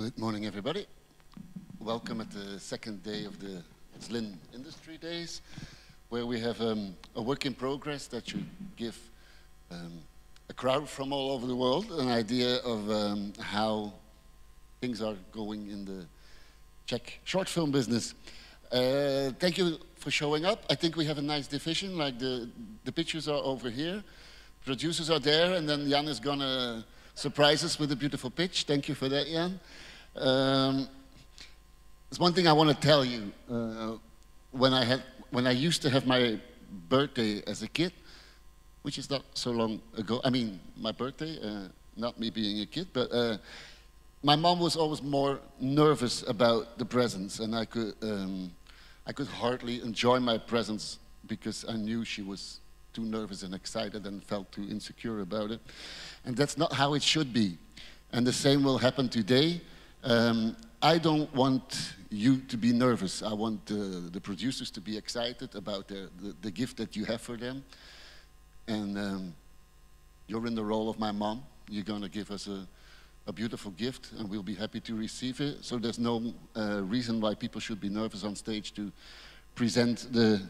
Good morning, everybody. Welcome at the second day of the Zlín Industry Days, where we have a work in progress that should give a crowd from all over the world an idea of how things are going in the Czech short film business. Thank you for showing up. I think we have a nice division, like the pictures are over here, producers are there, and then Jan is gonna surprise us with a beautiful pitch. Thank you for that, Jan. There's one thing I want to tell you. When I used to have my birthday as a kid, which is not so long ago. I mean, my birthday, not me being a kid, but my mom was always more nervous about the presents, and I could hardly enjoy my presents because I knew she was too nervous and excited and felt too insecure about it. And that's not how it should be. And the same will happen today. I don't want you to be nervous. I want the producers to be excited about the gift that you have for them. And you're in the role of my mom. You're going to give us a beautiful gift, and we'll be happy to receive it. So there's no reason why people should be nervous on stage to present the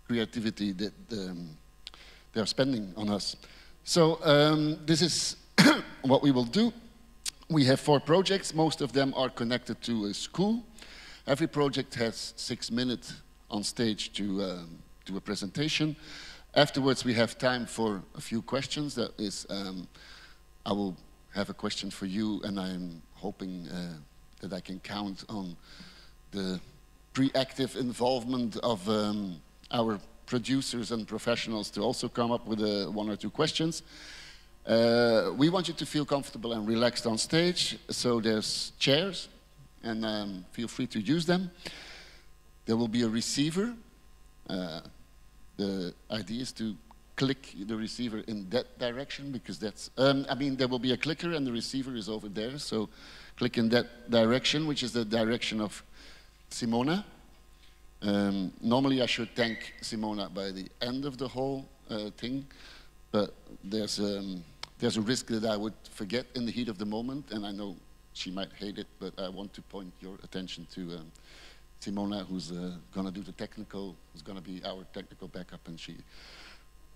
creativity that they're spending on us. So this is what we will do. We have 4 projects. Most of them are connected to a school. Every project has 6 minutes on stage to do a presentation. Afterwards, we have time for a few questions. That is, I will have a question for you, and I'm hoping that I can count on the pre-active involvement of our producers and professionals to also come up with 1 or 2 questions. We want you to feel comfortable and relaxed on stage, so there's chairs, and feel free to use them. There will be a receiver. The idea is to click the receiver in that direction, because that's, I mean, there will be a clicker and the receiver is over there, so click in that direction, which is the direction of Simona. Normally I should thank Simona by the end of the whole thing, but there's a risk that I would forget in the heat of the moment, and I know she might hate it, but I want to point your attention to Simona, who's gonna do the technical, who's gonna be our technical backup, and she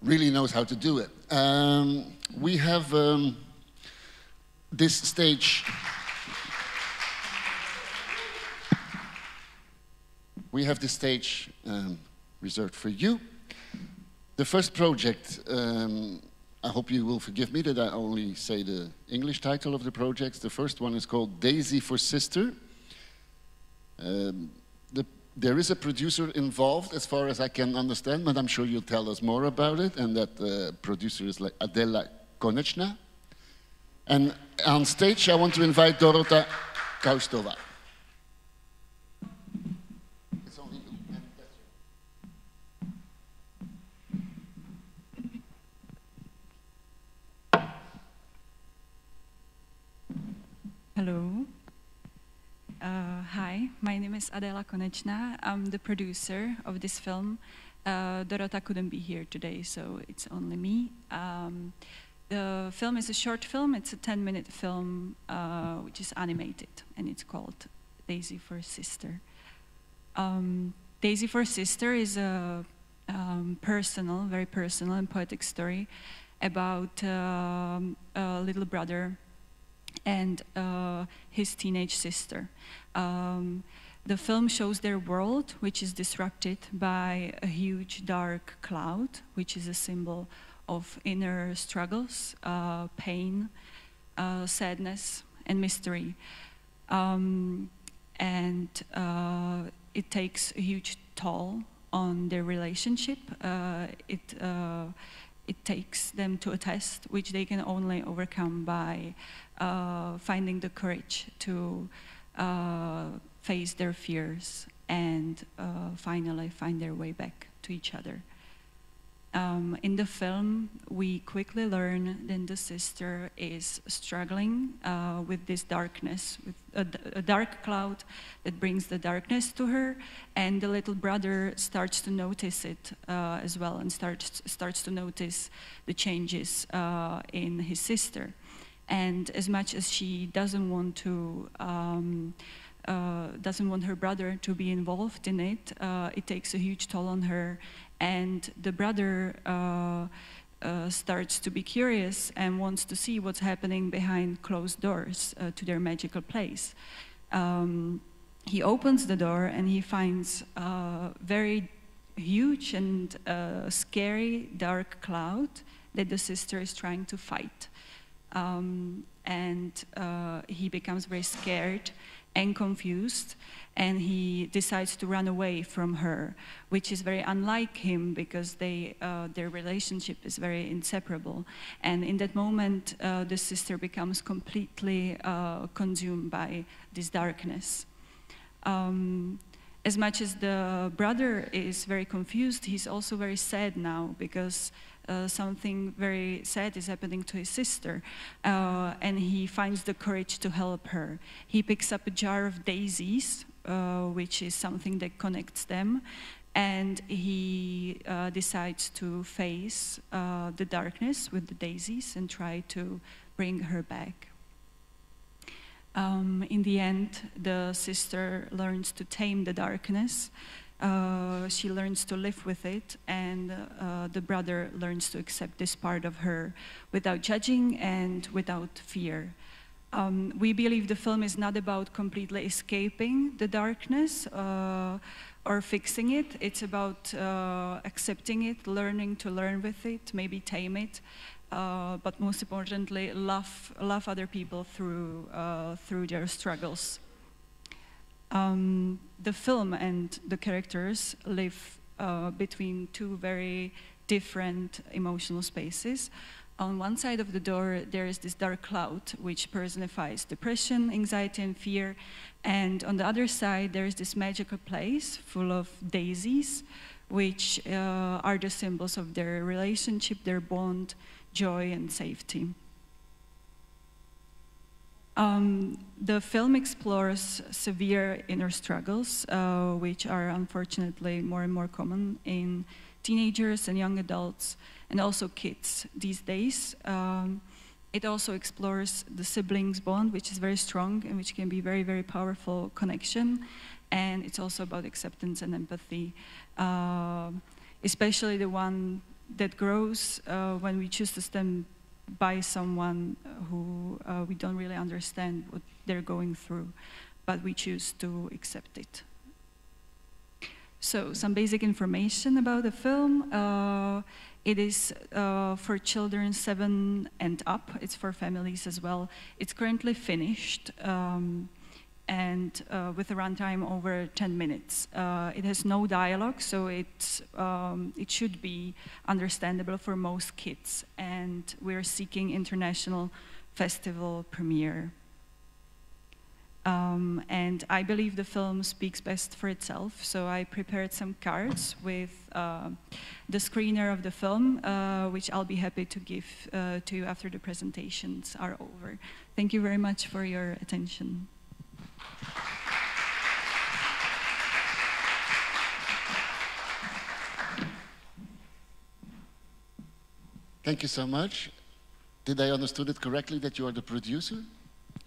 really knows how to do it. We have this stage. We have this stage reserved for you. The first project, I hope you will forgive me that I only say the English title of the projects. The first one is called Daisy for Sister. There is a producer involved, as far as I can understand, but I'm sure you'll tell us more about it, and that producer is like Adela Konečná. And on stage, I want to invite Dorota Kaustova. It's only you, and that's you. Hello. Hi, my name is Adela Konečná. I'm the producer of this film. Dorota couldn't be here today, so it's only me. The film is a short film. It's a 10-minute film, which is animated, and it's called Daisy for Sister. Daisy for Sister is a very personal and poetic story about a little brother and his teenage sister. The film shows their world, which is disrupted by a huge dark cloud, which is a symbol of inner struggles, pain, sadness, and mystery. And it takes a huge toll on their relationship. It takes them to a test which they can only overcome by finding the courage to face their fears and finally find their way back to each other. In the film, we quickly learn that the sister is struggling with this darkness, with a dark cloud that brings the darkness to her, and the little brother starts to notice it as well, and starts to notice the changes in his sister. And as much as she doesn't want to, doesn't want her brother to be involved in it, it takes a huge toll on her. And the brother starts to be curious and wants to see what's happening behind closed doors to their magical place. He opens the door and he finds a very huge and scary dark cloud that the sister is trying to fight. He becomes very scared and confused, and he decides to run away from her, which is very unlike him because their relationship is very inseparable. And in that moment, the sister becomes completely consumed by this darkness. As much as the brother is very confused, he's also very sad now because something very sad is happening to his sister, and he finds the courage to help her. He picks up a jar of daisies, which is something that connects them, and he decides to face the darkness with the daisies and try to bring her back. In the end, the sister learns to tame the darkness. She learns to live with it, and the brother learns to accept this part of her without judging and without fear. We believe the film is not about completely escaping the darkness or fixing it. It's about accepting it, learning to learn with it, maybe tame it, but most importantly, love other people through their struggles. The film and the characters live between two very different emotional spaces. On one side of the door, there is this dark cloud, which personifies depression, anxiety, and fear. And on the other side, there is this magical place full of daisies, which are the symbols of their relationship, their bond, joy, and safety. The film explores severe inner struggles, which are unfortunately more and more common in teenagers and young adults, and also kids these days. It also explores the siblings bond, which is very strong and which can be very, very powerful connection. And it's also about acceptance and empathy, especially the one that grows when we choose to stand by someone who we don't really understand what they're going through, but we choose to accept it. So, some basic information about the film. It is for children 7 and up. It's for families as well. It's currently finished and with a runtime over 10 minutes. It has no dialogue, so it should be understandable for most kids. And we're seeking international festival premiere. And I believe the film speaks best for itself, so I prepared some cards with the screener of the film, which I'll be happy to give to you after the presentations are over. Thank you very much for your attention. Thank you so much. Did I understood it correctly that you are the producer?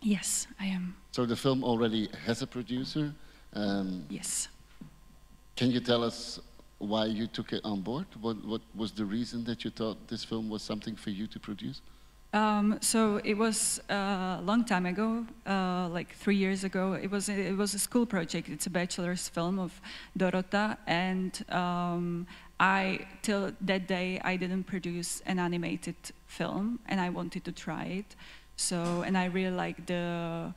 Yes, I am. So the film already has a producer? Yes. Can you tell us why you took it on board? What was the reason that you thought this film was something for you to produce? So it was a long time ago, like 3 years ago. It was a school project. It's a bachelor's film of Dorota, and till that day I didn't produce an animated film, and I wanted to try it. So, and I really liked the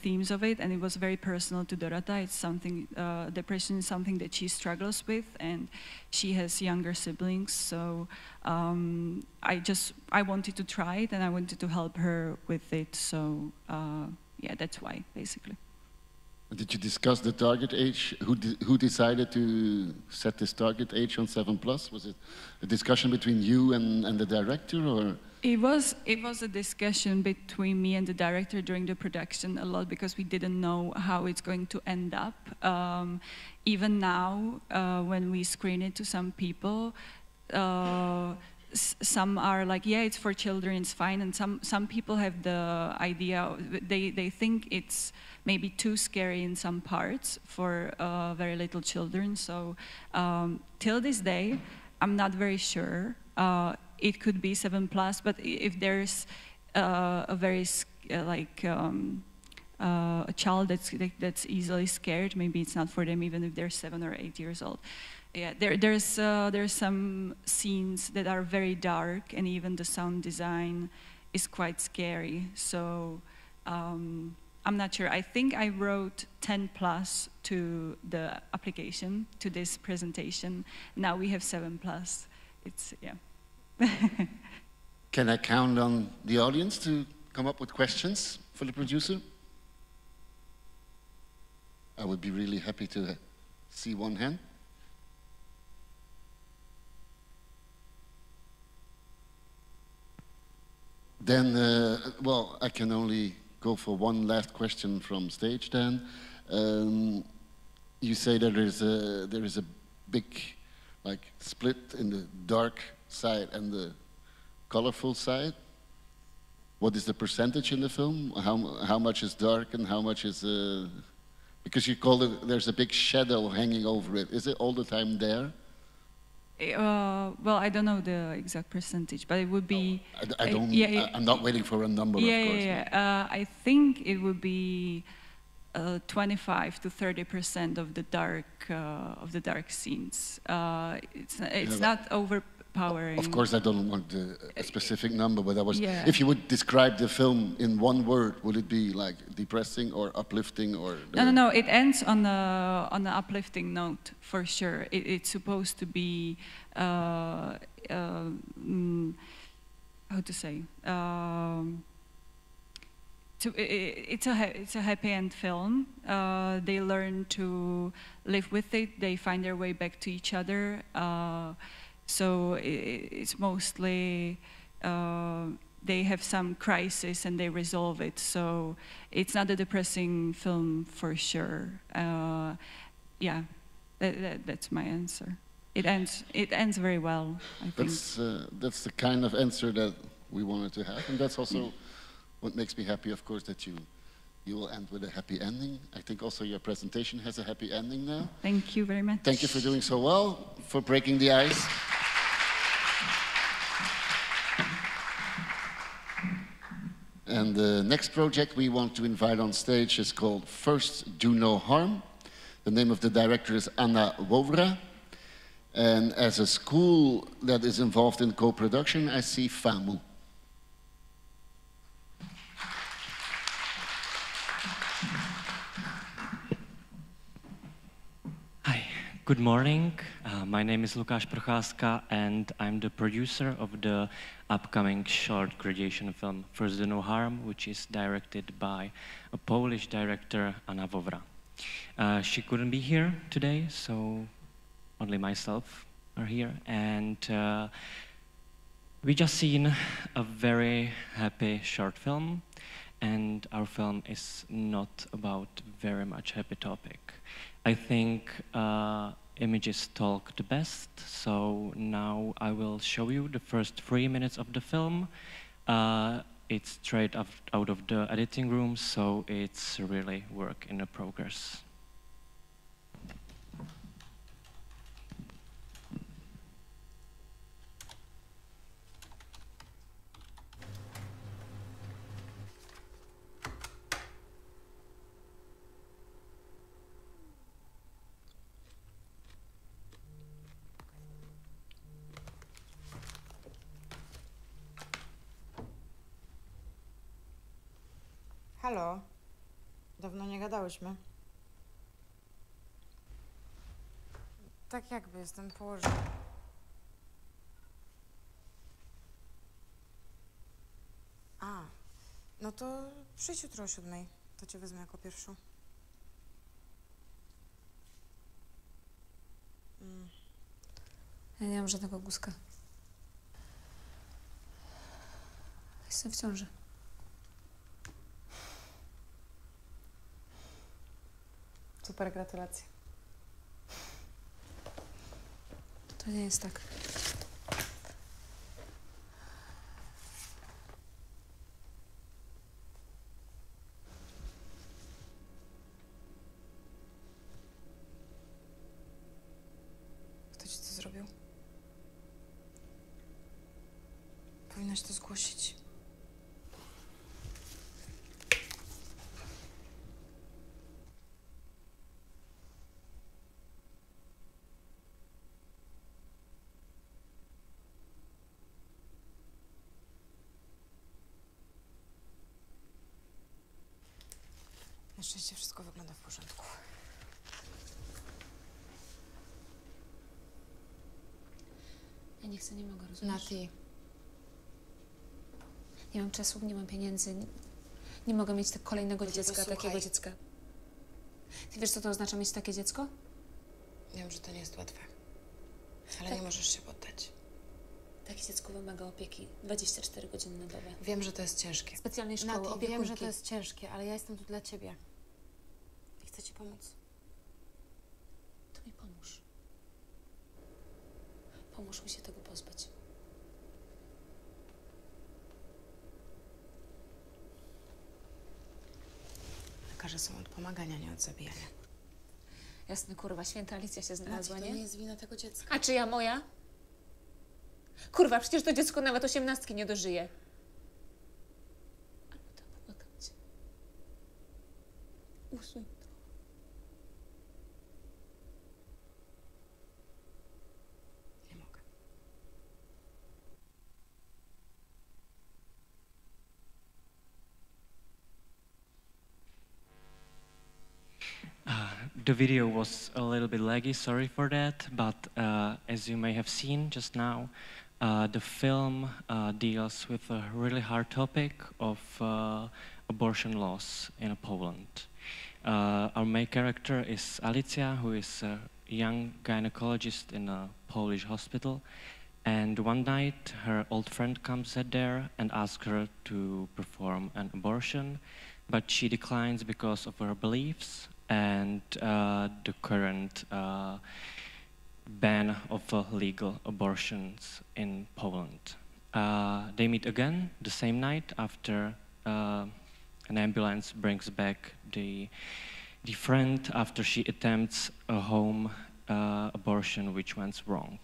themes of it, and it was very personal to Dorota. It's something, depression is something that she struggles with, and she has younger siblings. So I wanted to try it, and I wanted to help her with it. So yeah, that's why, basically. Did you discuss the target age? Who decided to set this target age on 7+? Was it a discussion between you and the director, or? It was a discussion between me and the director during the production a lot, because we didn't know how it's going to end up. Even now, when we screen it to some people, some are like, yeah, it's for children, it's fine, and some people have the idea, they think it's maybe too scary in some parts for very little children. So till this day, I'm not very sure. It could be 7+, but if there's a very a child that's easily scared, maybe it's not for them, even if they're 7 or 8 years old. Yeah, there's some scenes that are very dark, and even the sound design is quite scary. So I'm not sure. I think I wrote 10+ to the application, to this presentation. Now we have 7+. It's, yeah. Can I count on the audience to come up with questions for the producer? I would be really happy to see one hand. Then, well, I can only go for one last question from stage then. You say that there is a big split in the dark side and the colorful side. What is the percentage in the film? How much is dark and how much is... because you call it, there's a big shadow hanging over it. Is it all the time there? Well, I don't know the exact percentage, but it would be... I'm not waiting for a number, of course. Yeah. I think it would be 25 to 30% of the dark scenes. It's not overpowering. Of course, I don't want a specific number, but if you would describe the film in one word, would it be like depressing or uplifting or? No. It ends on an uplifting note for sure. It's supposed to be how to say. It's a happy end film. They learn to live with it. They find their way back to each other. So it's mostly they have some crisis and they resolve it. So it's not a depressing film for sure. Yeah, that's my answer. It ends very well, I think. That's the kind of answer that we wanted to have, and that's also what makes me happy, of course, that you will end with a happy ending. I think also your presentation has a happy ending now. Thank you very much. Thank you for doing so well, for breaking the ice. And the next project we want to invite on stage is called First Do No Harm. The name of the director is Anna Wovra. And as a school that is involved in co-production, I see FAMU. Hi, good morning. My name is Lukáš Procházka, and I'm the producer of the upcoming short graduation film First Do No Harm, which is directed by a Polish director, Anna Wovra. She couldn't be here today, so only myself are here, and we just seen a very happy short film, and our film is not about very much happy topic. I think images talk the best, so now I will show you the first 3 minutes of the film. It's straight out of the editing room, so it's really work in progress. Halo, dawno nie gadałyśmy. Tak jakby, jestem położona. A, no to przyjdź jutro o 7:00, to cię wezmę jako pierwszą. Ja nie mam żadnego guska. Jestem w ciąży. Super, gratulacje. To nie jest tak. powinnaś to zgłosić. Na szczęście wszystko wygląda w porządku. Ja nie chcę, nie mogę, rozumiesz? Nati, Nie mam czasu, nie mam pieniędzy. Nie mogę mieć kolejnego Nati, dziecka, posłuchaj. takiego dziecka. Ty wiesz, co to oznacza mieć takie dziecko? wiem, że to nie jest łatwe, ale nie możesz się poddać. Takie dziecko wymaga opieki 24 godziny na dobę. Wiem, że to jest ciężkie. Specjalnej szkoły, Nati, opiekunki. wiem, że to jest ciężkie, ale ja jestem tu dla ciebie. I chcę ci pomóc. To mi pomóż. Pomóż mi się tego pozbyć. Lekarze są od pomagania, nie od zabijania. Jasne, kurwa, święta Alicja się znalazła, Nati, to nie? nie jest wina tego dziecka. A czyja moja? Kurwa, przecież to dziecko nawet 18 nie dożyje. Ale to błagam cię. Usuń to. Nie mogę. The video was a little bit laggy, sorry for that, but as you may have seen just now, the film deals with a really hard topic of abortion laws in Poland. Our main character is Alicja, who is a young gynecologist in a Polish hospital, and one night her old friend comes there and asks her to perform an abortion, but she declines because of her beliefs and the current ban of legal abortions in Poland. They meet again the same night after an ambulance brings back the friend after she attempts a home abortion which went wrong.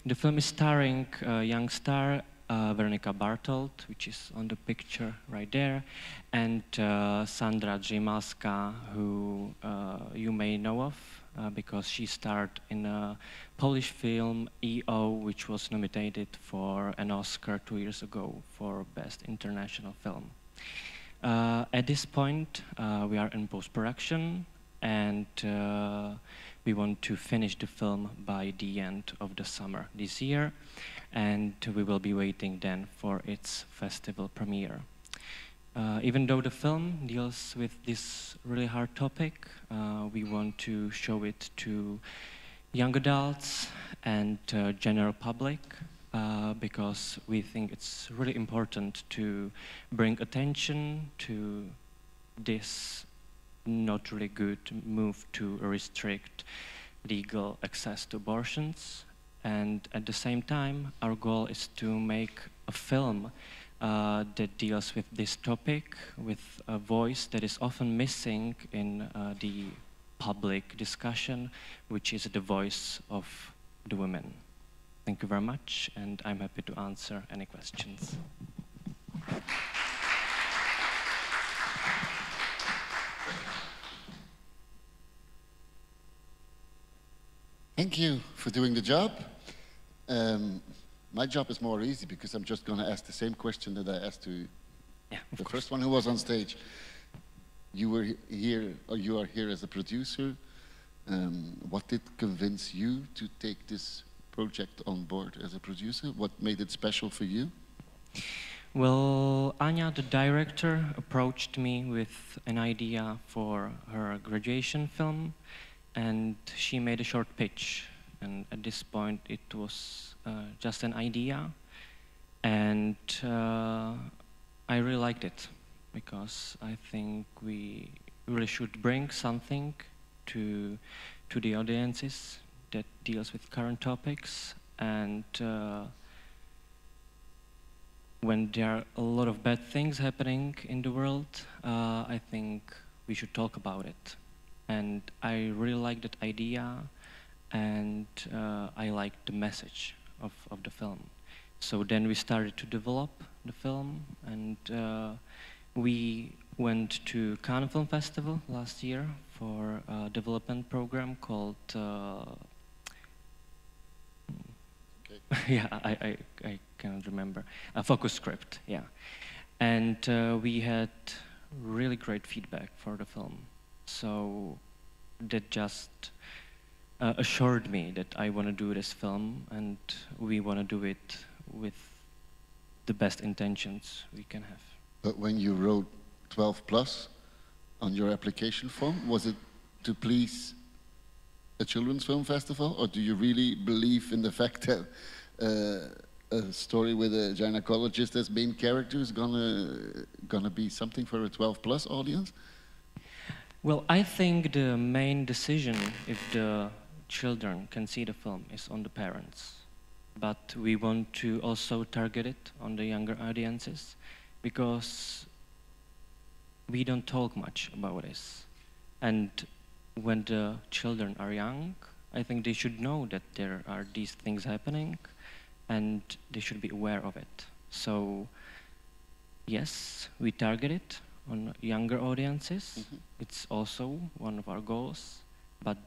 The film is starring a young star, Weronika Bartold, which is on the picture right there, and Sandra Jimalska, who you may know of because she starred in a Polish film, E.O., which was nominated for an Oscar 2 years ago for Best International Film. At this point, we are in post-production, and we want to finish the film by the end of the summer this year, and we will be waiting then for its festival premiere. Even though the film deals with this really hard topic, we want to show it to young adults and general public because we think it's really important to bring attention to this not really good move to restrict legal access to abortions. And at the same time, our goal is to make a film that deals with this topic with a voice that is often missing in the public discussion, which is the voice of the women. Thank you very much, and I'm happy to answer any questions. Thank you for doing the job. My job is more easy because I'm just going to ask the same question that I asked to the first one who was on stage. You were here, or you are here as a producer. What did convince you to take this project on board as a producer? What made it special for you? Well, Anya, the director, approached me with an idea for her graduation film, and she made a short pitch. And at this point, it was just an idea, and I really liked it because I think we really should bring something to the audiences that deals with current topics, and when there are a lot of bad things happening in the world, I think we should talk about it. And I really like that idea, and I like the message of the film. So then we started to develop the film, and we went to Cannes Film Festival last year for a development program called yeah, I cannot remember. A focus script, yeah. And we had really great feedback for the film. So that just assured me that I want to do this film, and we want to do it with the best intentions we can have. But when you wrote 12 plus on your application form, was it to please a children's film festival, or do you really believe in the fact that a story with a gynecologist as main character is gonna be something for a 12 plus audience? Well, I think the main decision if the children can see the film is on the parents. But we want to also target it on the younger audiences, because we don't talk much about this. And when the children are young, I think they should know that there are these things happening, and they should be aware of it. So yes, we target it on younger audiences. Mm-hmm. It's also one of our goals, but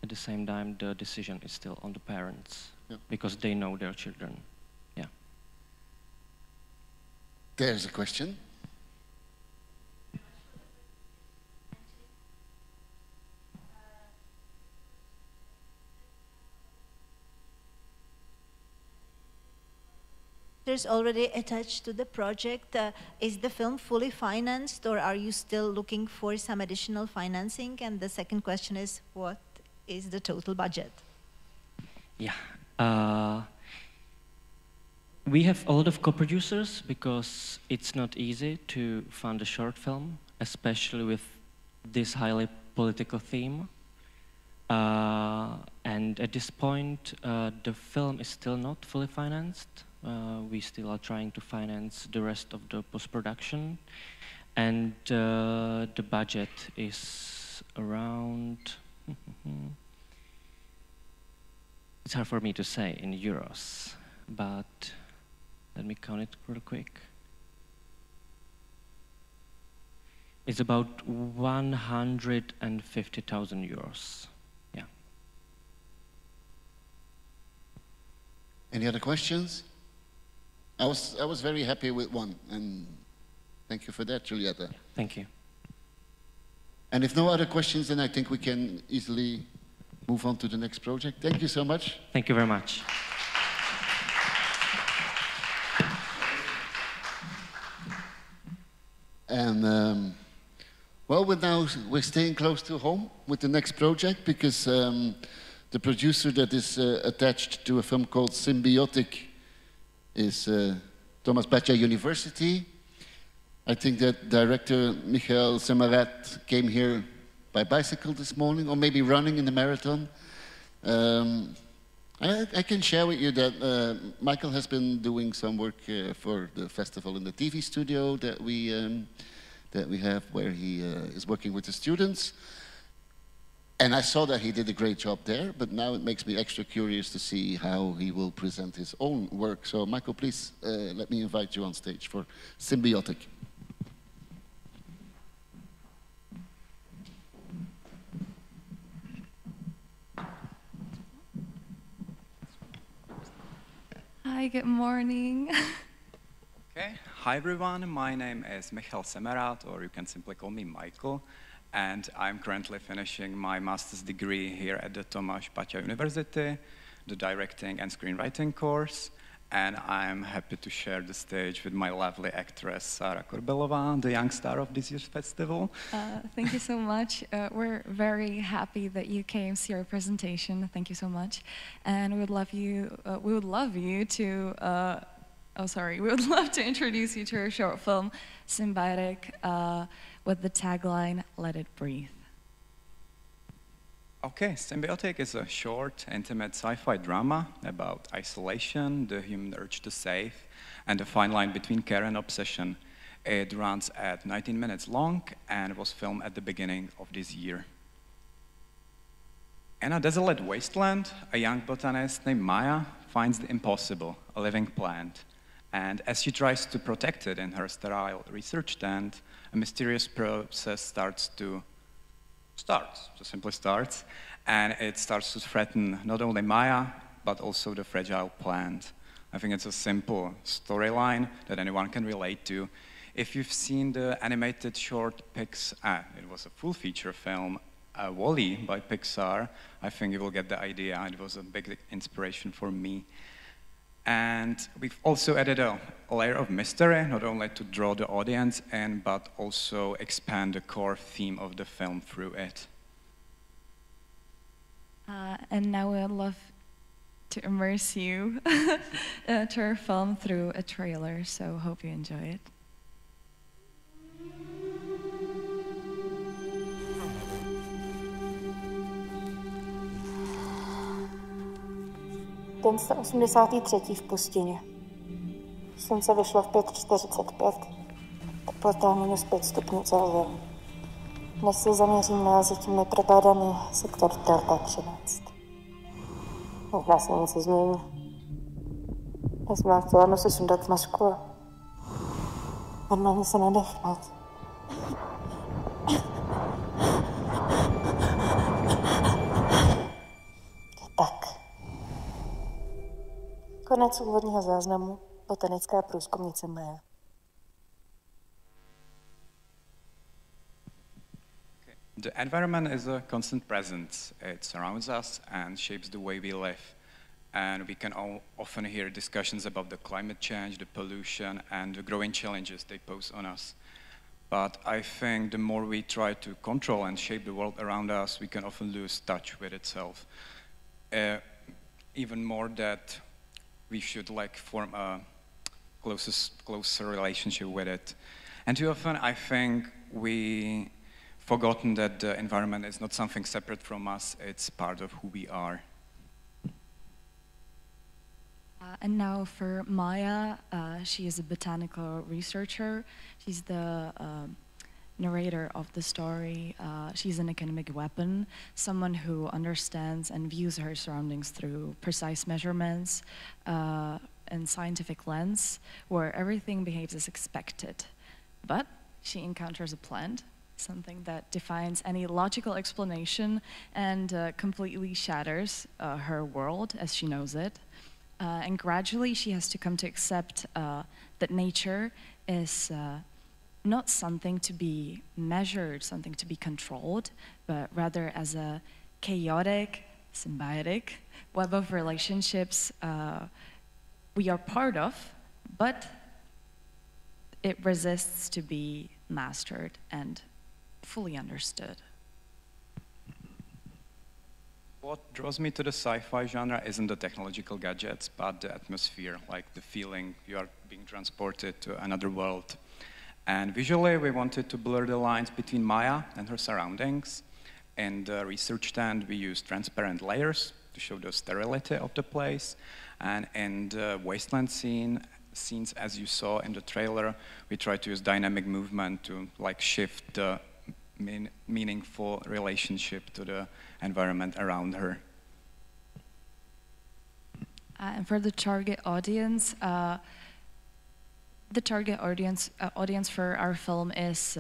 at the same time, the decision is still on the parents, because they know their children. Yeah. There's a question. There's already attached to the project. Is the film fully financed, or are you still looking for some additional financing? And the second question is, what is the total budget? Yeah. We have a lot of co-producers, because it's not easy to fund a short film, especially with this highly political theme. And at this point, the film is still not fully financed. We still are trying to finance the rest of the post-production. And the budget is around... It's hard for me to say in euros, but let me count it real quick. It's about 150,000 euros. Yeah. Any other questions? I was very happy with one, and thank you for that, Giulietta. Yeah, thank you. And if no other questions, then I think we can easily move on to the next project. Thank you so much. Thank you very much. And well, we're staying close to home with the next project, because the producer that is attached to a film called Symbiotic is Thomas Baccia University. I think that director Michael Semarat came here by bicycle this morning, or maybe running in the marathon. I can share with you that Michael has been doing some work for the festival in the TV studio that we have, where he is working with the students. And I saw that he did a great job there, but now it makes me extra curious to see how he will present his own work. So Michael, please let me invite you on stage for Symbiotic. Hi, good morning. Okay, hi everyone, my name is Michael Semarat, or you can simply call me Michael, and I'm currently finishing my master's degree here at the Tomáš Bacsa University, the directing and screenwriting course, and I'm happy to share the stage with my lovely actress Sara Korbelová, the young star of this year's festival. Thank you so much. We're very happy that you came to see our presentation. Thank you so much, and we would love you to. We would love to introduce you to our short film, Symbiotic, with the tagline, "Let it breathe." Okay, Symbiotic is a short, intimate sci-fi drama about isolation, the human urge to save, and the fine line between care and obsession. It runs at 19 minutes long and was filmed at the beginning of this year. In a desolate wasteland, a young botanist named Maya finds the impossible, a living plant. And as she tries to protect it in her sterile research tent, a mysterious process just simply starts, and it starts to threaten not only Maya, but also the fragile plant. I think it's a simple storyline that anyone can relate to. If you've seen the animated short it was a full feature film, WALL-E by Pixar, I think you will get the idea. It was a big inspiration for me. And we've also added a layer of mystery, not only to draw the audience in, but also expand the core theme of the film through it. And now I'd love to immerse you to our film through a trailer, so hope you enjoy it. Den 183. v pustině. Slunce vyšlo v 5:45. Teplota -5 stupňů Celsia. Dnes se zaměřím na zatím neprobádaný sektor Delta 13. Možná se něco změní. Dnes mám v plánu si sundat masku a normálně se nadechnout. Tak. Konec úvodního záznamu, botanická průzkumnice Maya. The environment is a constant presence. It surrounds us and shapes the way we live. And we can often hear discussions about the climate change, the pollution, and the growing challenges they pose on us. But I think the more we try to control and shape the world around us, we can often lose touch with itself. Even more that we should form a closer relationship with it. And too often I think we forgotten that the environment is not something separate from us, it's part of who we are. And now for Maya, she is a botanical researcher. She's the narrator of the story. She's an academic weapon, someone who understands and views her surroundings through precise measurements and scientific lens, where everything behaves as expected. But she encounters a plant, something that defines any logical explanation and completely shatters her world as she knows it. And gradually she has to come to accept that nature is not something to be measured, something to be controlled, but rather as a chaotic, symbiotic web of relationships we are part of, but it resists to be mastered and fully understood. What draws me to the sci-fi genre isn't the technological gadgets, but the atmosphere, like the feeling you are being transported to another world. And visually, we wanted to blur the lines between Maya and her surroundings. In the research tent, we used transparent layers to show the sterility of the place. And in the wasteland scenes, as you saw in the trailer, we tried to use dynamic movement to shift the meaningful relationship to the environment around her. And for the target audience for our film is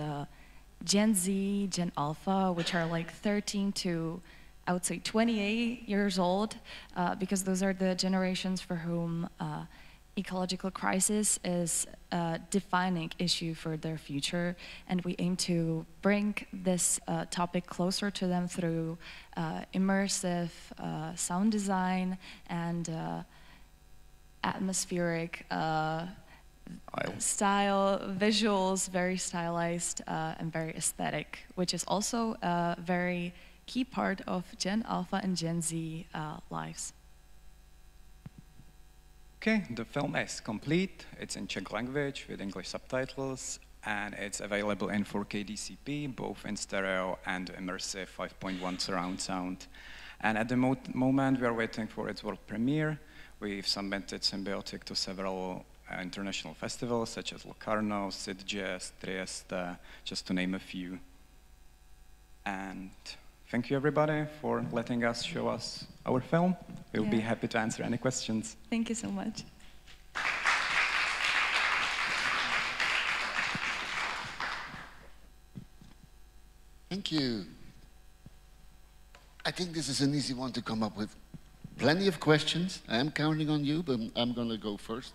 Gen Z, Gen Alpha, which are 13 to, I would say, 28 years old, because those are the generations for whom ecological crisis is a defining issue for their future, and we aim to bring this topic closer to them through immersive sound design and atmospheric style, visuals, very stylized and very aesthetic, which is also a very key part of Gen Alpha and Gen Z lives. Okay, the film is complete. It's in Czech language with English subtitles, and it's available in 4K DCP, both in stereo and immersive 5.1 surround sound. And at the moment, we are waiting for its world premiere. We've submitted Symbiotic to several international festivals, such as Locarno, Sid Jazz, Trieste, just to name a few. And thank you everybody for letting us show us our film. We'll be happy to answer any questions. Thank you so much. Thank you. I think this is an easy one to come up with. Plenty of questions. I am counting on you, but I'm going to go first.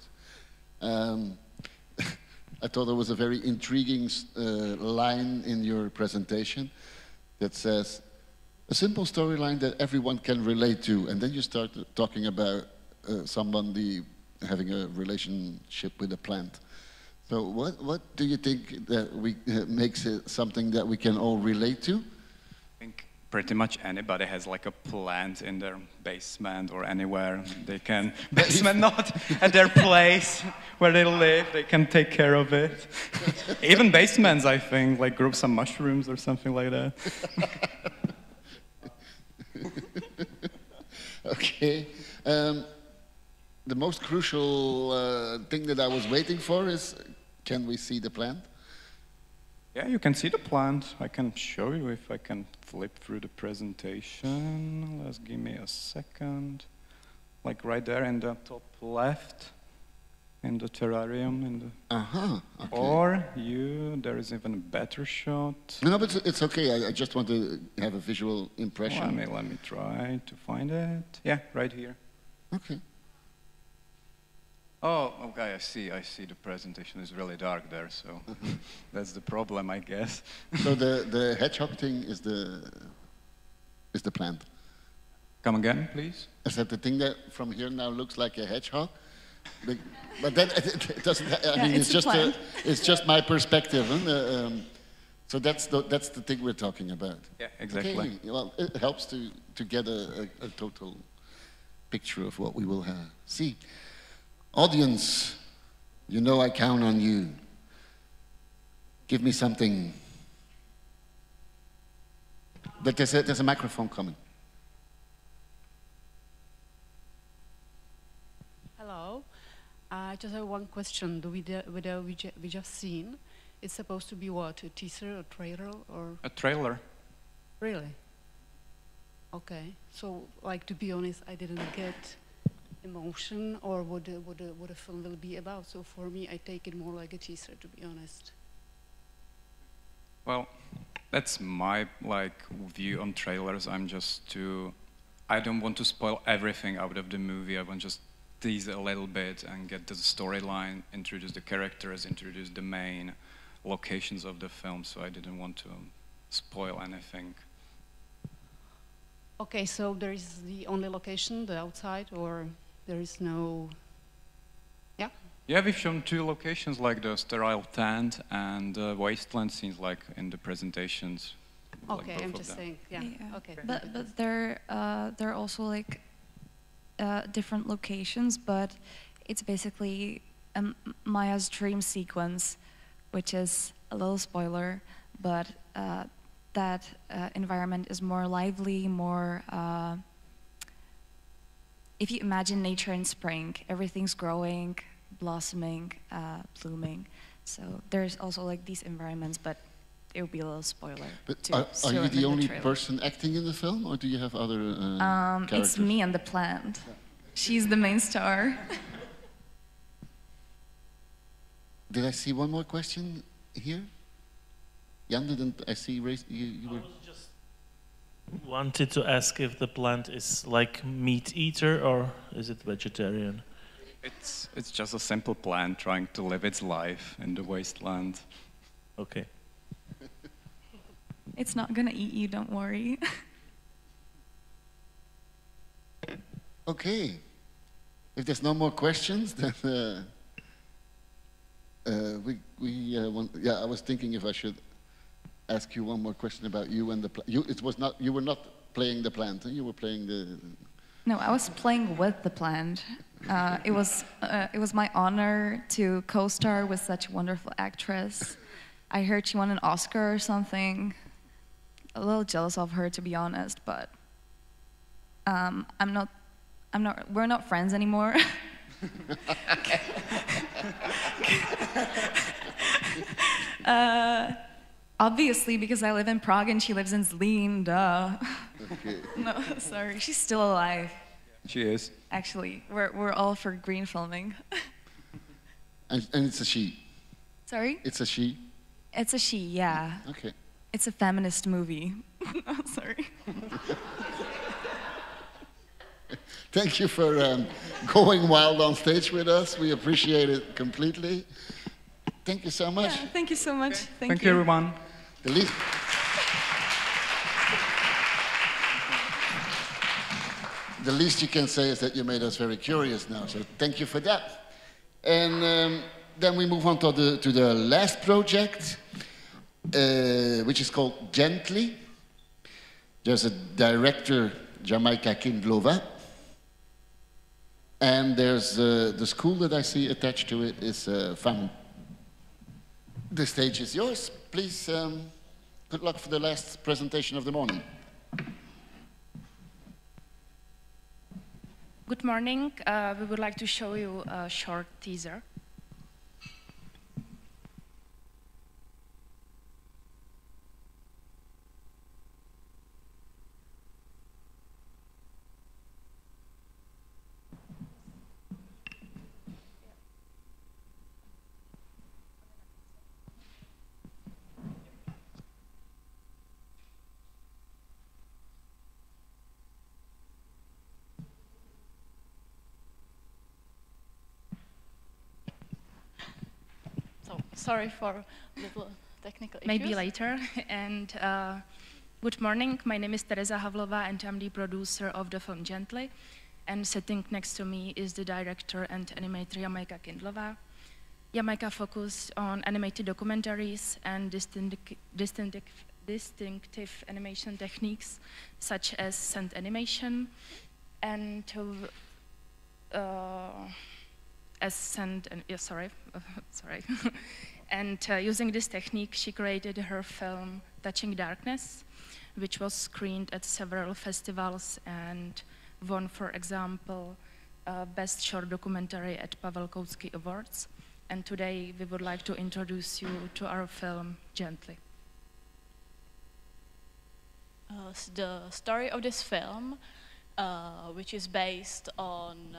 I thought there was a very intriguing line in your presentation that says, a simple storyline that everyone can relate to, and then you start talking about somebody having a relationship with a plant. So what do you think that makes it something that we can all relate to? I think pretty much anybody has like a plant in their basement or anywhere. They can, basement not at their place where they live, they can take care of it. Even basements, I think, like grow some mushrooms or something like that. Okay. The most crucial thing that I was waiting for is, can we see the plant? Yeah, you can see the plant. I can show you if I can flip through the presentation. Let's give me a second. Like right there in the top left, in the terrarium. In the Okay. Or there is even a better shot. No, but it's okay. I just want to have a visual impression. Let me try to find it. Yeah, right here. Okay. Oh, okay, I see. The presentation is really dark there, so that's the problem, I guess. So the hedgehog thing is the plant. Come again, please. Is that the thing that from here now looks like a hedgehog? But then it doesn't. I mean, it's just my perspective. So that's the thing we're talking about. Yeah, exactly. Okay. Well, it helps to get a total picture of what we will see. Audience, you know I count on you. Give me something. But there's a microphone coming. Hello. I just have one question. The video we just seen, it's supposed to be what? A teaser, a trailer, or? A trailer. Really? Okay. So, like, to be honest, I didn't get emotion or what a film will be about. So for me, I take it more like a teaser, to be honest. Well, that's my view on trailers. I don't want to spoil everything out of the movie. I want to just tease a little bit and get the storyline, introduce the characters, introduce the main locations of the film. So I didn't want to spoil anything. Okay, so there is the only location, the outside, or there is no... Yeah? Yeah, we've shown two locations, like the sterile tent and wasteland scenes, like in the presentations. Okay, I'm just saying, yeah. Okay. But there are also like different locations, but it's basically Maya's dream sequence, which is a little spoiler, but that environment is more lively, more... if you imagine nature in spring, everything's growing, blossoming, blooming. So there's also like these environments, but it would be a little spoiler. But are you the only person acting in the film, or do you have other characters? It's me and the plant. She's the main star. Did I see one more question here? Jan, didn't I see you were... Wanted to ask if the plant is like meat eater or is it vegetarian? It's just a simple plant trying to live its life in the wasteland. Okay. It's not gonna eat you, don't worry. Okay. If there's no more questions, then I was thinking if I should ask you one more question about you and the plant. You were not playing the plant, huh? You were playing the... No, I was playing with the plant. It was my honor to co-star with such a wonderful actress. I heard she won an Oscar or something. A little jealous of her, to be honest, but we're not friends anymore. Obviously, because I live in Prague and she lives in Zlín, duh. Okay. No, sorry, she's still alive. She is. Actually, we're all for green filming. And it's a she. Sorry? It's a she. It's a she, yeah. Okay. It's a feminist movie. Oh, sorry. Thank you for going wild on stage with us. We appreciate it completely. Thank you so much. Yeah, thank you so much. Okay. Thank you, everyone. The least you can say is that you made us very curious now, so thank you for that. And then we move on to the last project, which is called Gently. There's a director, Jamaica Kindlova, and there's the school that I see attached to it is FAMU. The stage is yours. Please, good luck for the last presentation of the morning. Good morning. We would like to show you a short teaser. Sorry for little technical issues. Maybe later. And good morning. My name is Teresa Havlova, and I'm the producer of the film Gently. And sitting next to me is the director and animator Jamaica Kindlova. Jamaica focused on animated documentaries and distinctive animation techniques, such as scent animation and And using this technique, she created her film Touching Darkness, which was screened at several festivals and won, for example, Best Short Documentary at Pavel Koutsky Awards. And today we would like to introduce you to our film Gently. The story of this film, which is based on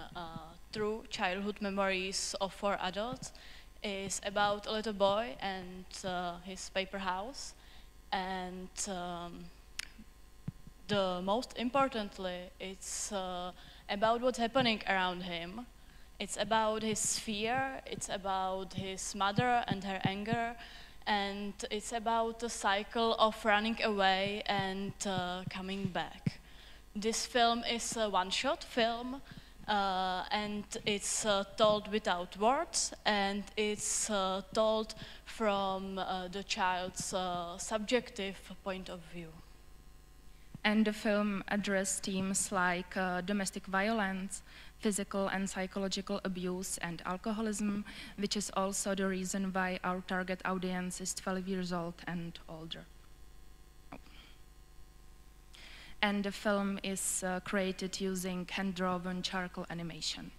true childhood memories of 4 adults, is about a little boy and his paper house, and the most importantly, it's about what's happening around him. It's about his fear, it's about his mother and her anger, and it's about the cycle of running away and coming back. This film is a one-shot film, and it's told without words, and it's told from the child's subjective point of view. And the film addressed themes like domestic violence, physical and psychological abuse, and alcoholism, which is also the reason why our target audience is 12 years old and older. And the film is created using hand-drawn charcoal animation.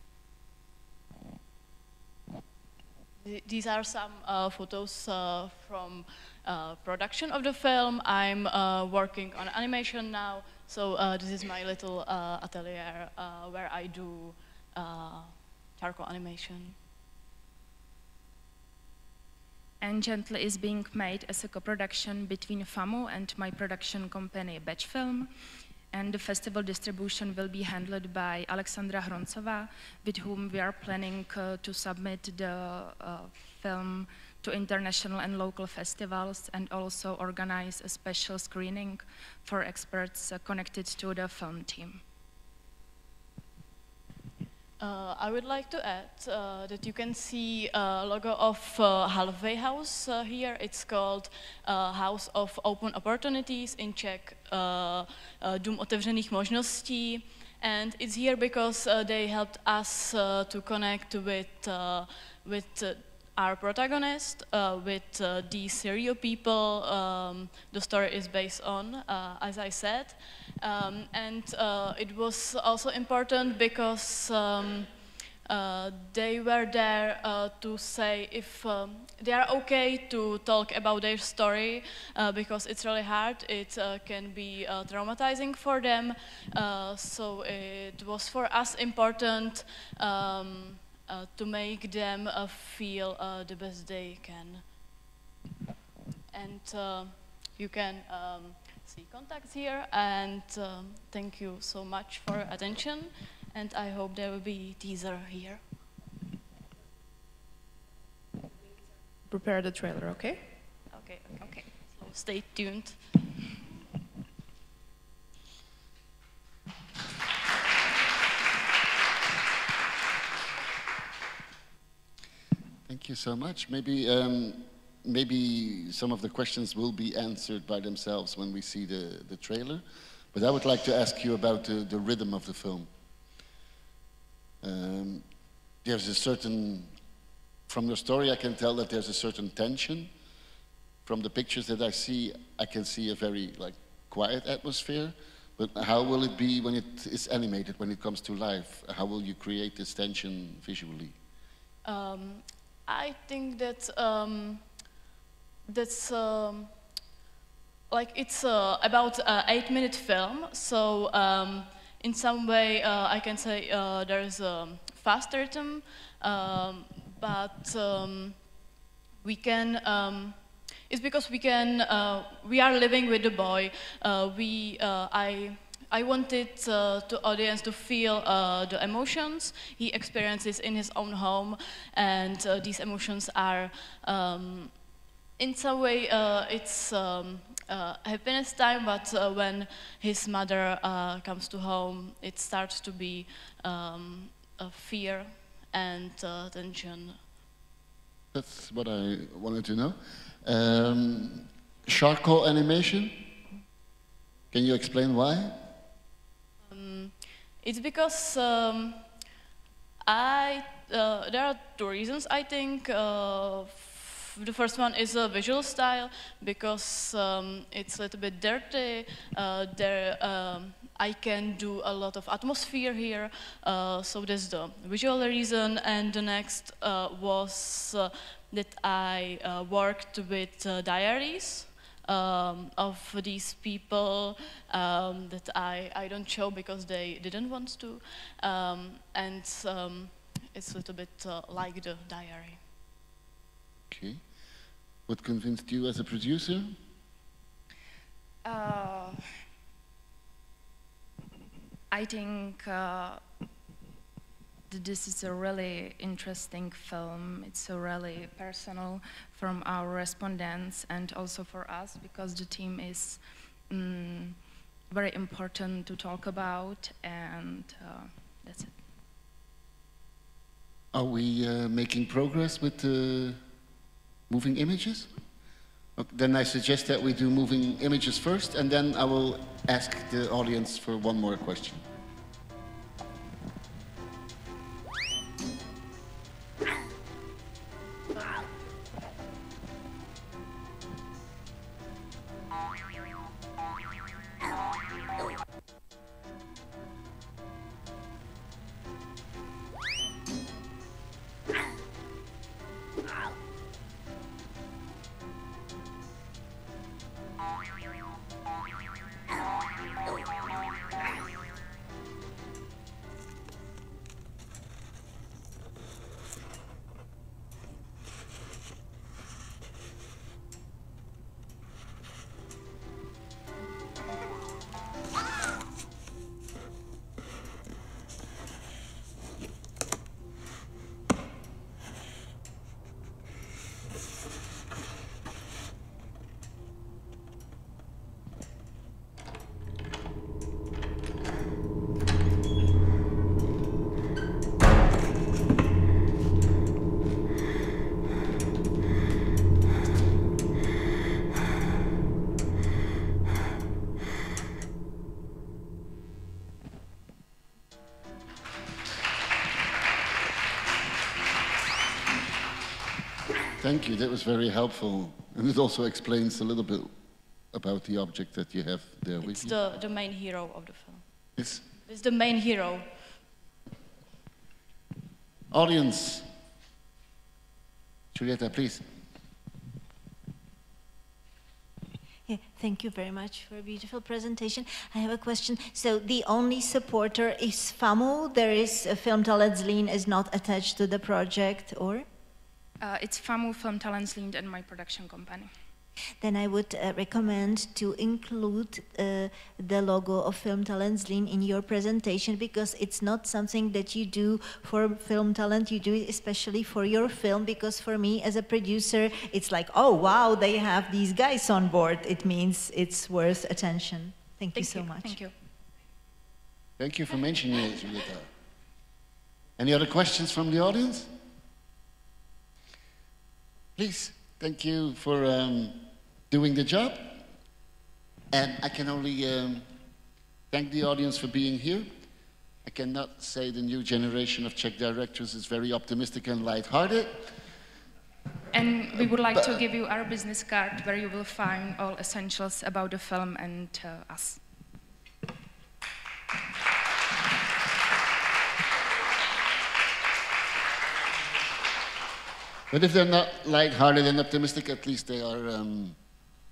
These are some photos from production of the film. I'm working on animation now, so this is my little atelier where I do charcoal animation. And Gently is being made as a co-production between FAMU and my production company Batch Film. And the festival distribution will be handled by Alexandra Hroncová, with whom we are planning to submit the film to international and local festivals, and also organize a special screening for experts connected to the film team. I would like to add that you can see a logo of Halfway House here. It's called House of Open Opportunities, in Czech, Dům otevřených možností. And it's here because they helped us to connect with our protagonist, with the s.r.o people the story is based on, as I said. And it was also important because They were there to say if they are okay to talk about their story because it's really hard. It can be traumatizing for them. So it was for us important to make them feel the best they can. And you can see contacts here. And thank you so much for your attention. And I hope there will be teaser here. Prepare the trailer, okay? Okay, okay. So stay tuned. Thank you so much. Maybe some of the questions will be answered by themselves when we see the trailer. But I would like to ask you about the rhythm of the film. There's a certain, from your story I can tell that there's a certain tension. From the pictures that I see, I can see a very quiet atmosphere. But how will it be when it is animated, when it comes to life? How will you create this tension visually? I think that it's about an 8-minute film. So in some way, I can say there is a fast rhythm, but we can. It's because we can. We are living with the boy. I wanted the audience to feel the emotions he experiences in his own home, and these emotions are, in some way, it's happiness time. But when his mother comes to home, it starts to be a fear and tension. That's what I wanted to know. Charcoal animation. Can you explain why? It's because there are two reasons, I think. The first one is a visual style, because it's a little bit dirty. I can do a lot of atmosphere here, so that's the visual reason. And the next was that I worked with diaries of these people that I don't show because they didn't want to. And it's a little bit like the diary. Okay. What convinced you as a producer? I think that this is a really interesting film. It's a really personal from our respondents and also for us, because the theme is very important to talk about, and that's it. Are we making progress with moving images? Okay, then I suggest that we do moving images first, and then I will ask the audience for one more question. Thank you, that was very helpful. And it also explains a little bit about the object that you have there with you. It's the main hero of the film. It's the main hero. Audience. Julieta, please. Yeah, thank you very much for a beautiful presentation. I have a question. So the only supporter is FAMU? There is a Film Talent Zlín is not attached to the project, or? It's FAMU, Film Talent Zlín, and my production company. Then I would recommend to include the logo of Film Talent Zlín in your presentation, because it's not something that you do for film talent, you do it especially for your film, because for me as a producer, it's like, oh wow, they have these guys on board. It means it's worth attention. Thank you so much. Thank you. Thank you for mentioning it, Julieta. Any other questions from the audience? Please, thank you for doing the job. And I can only thank the audience for being here. I cannot say the new generation of Czech directors is very optimistic and light-hearted. And we would like to give you our business card where you will find all essentials about the film and us. But if they're not light-hearted and optimistic, at least they are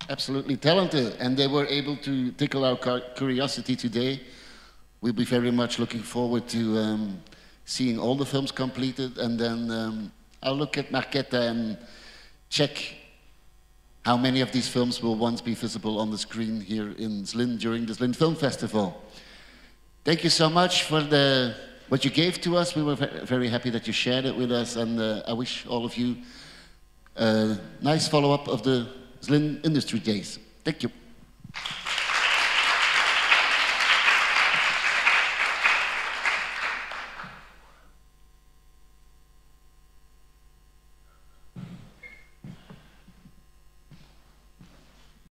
absolutely talented, and they were able to tickle our curiosity today. We'll be very much looking forward to seeing all the films completed, and then I'll look at Marketa and check how many of these films will once be visible on the screen here in Zlín during the Zlín Film Festival. Thank you so much for what you gave to us. We were very happy that you shared it with us, and I wish all of you a nice follow-up of the Zlín Industry Days. Thank you.